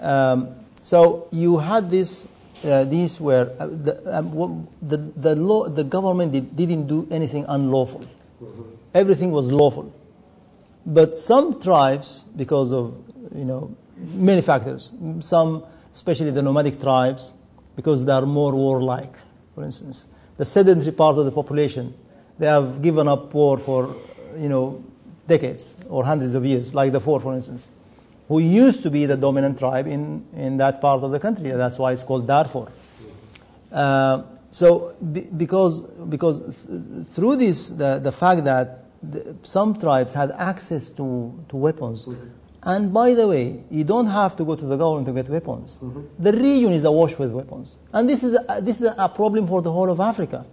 So you had this. These were the government didn't do anything unlawful. Everything was lawful. But some tribes, because of many factors, some, especially the nomadic tribes, because they are more warlike. For instance, the sedentary part of the population, they have given up war for decades or hundreds of years, like the Four, for instance, who used to be the dominant tribe in that part of the country. That's why it's called Darfur. Because through this, the fact that some tribes had access to weapons, and by the way, you don't have to go to the government to get weapons. The region is awash with weapons, and this is a problem for the whole of Africa.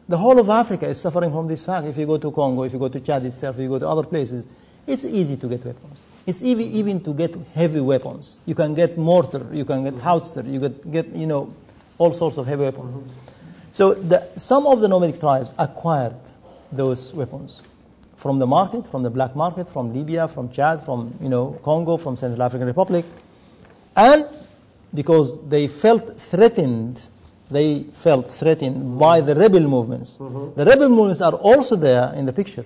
The whole of Africa is suffering from this fact. If you go to Congo, if you go to Chad itself, if you go to other places, it's easy to get weapons. It's even to get heavy weapons. You can get mortar, you can get howitzer, you get all sorts of heavy weapons. So some of the nomadic tribes acquired those weapons from the market, from the black market, from Libya, from Chad, from Congo, from Central African Republic, and because they felt threatened by the rebel movements. The rebel movements are also there in the picture.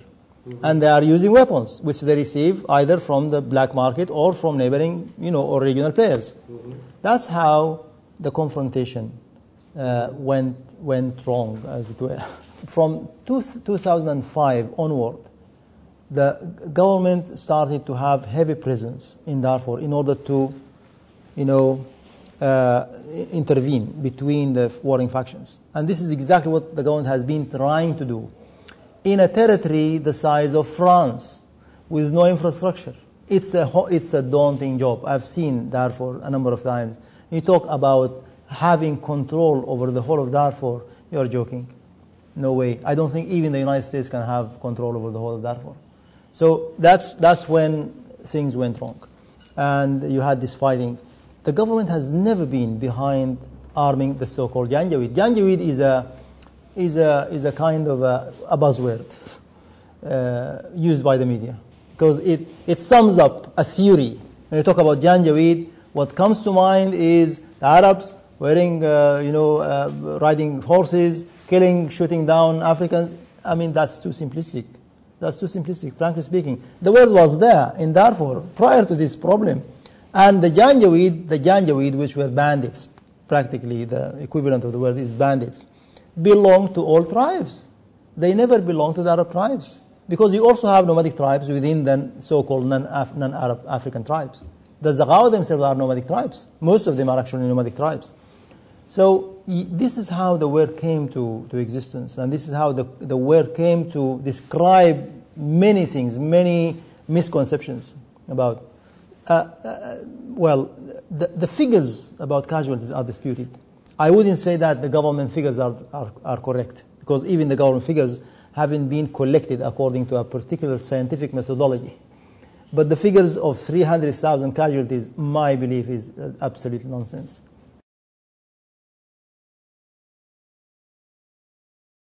And they are using weapons, which they receive either from the black market or from neighboring, or regional players. That's how the confrontation went wrong, as it were. From 2005 onward, the government started to have heavy presence in Darfur in order to, intervene between the warring factions. And this is exactly what the government has been trying to do. In a territory the size of France, with no infrastructure. It's a daunting job. I've seen Darfur a number of times. You talk about having control over the whole of Darfur, you're joking. No way. I don't think even the United States can have control over the whole of Darfur. So that's when things went wrong. And you had this fighting. The government has never been behind arming the so-called Janjaweed. Janjaweed is a kind of a buzzword used by the media, because it sums up a theory. When you talk about Janjaweed, what comes to mind is the Arabs wearing, riding horses, shooting down Africans. I mean, that's too simplistic. Frankly speaking. The word was there in Darfur prior to this problem. And the Janjaweed, which were bandits, practically the equivalent of the word is bandits, belong to all tribes. They never belong to the Arab tribes, because you also have nomadic tribes within the so-called non-Arab African tribes. The Zaghawa themselves are nomadic tribes. Most of them are actually nomadic tribes. So this is how the word came to existence, and this is how the word came to describe many things, many misconceptions about. The figures about casualties are disputed. I wouldn't say that the government figures are correct, because even the government figures haven't been collected according to a particular scientific methodology. But the figures of 300,000 casualties, my belief is absolute nonsense.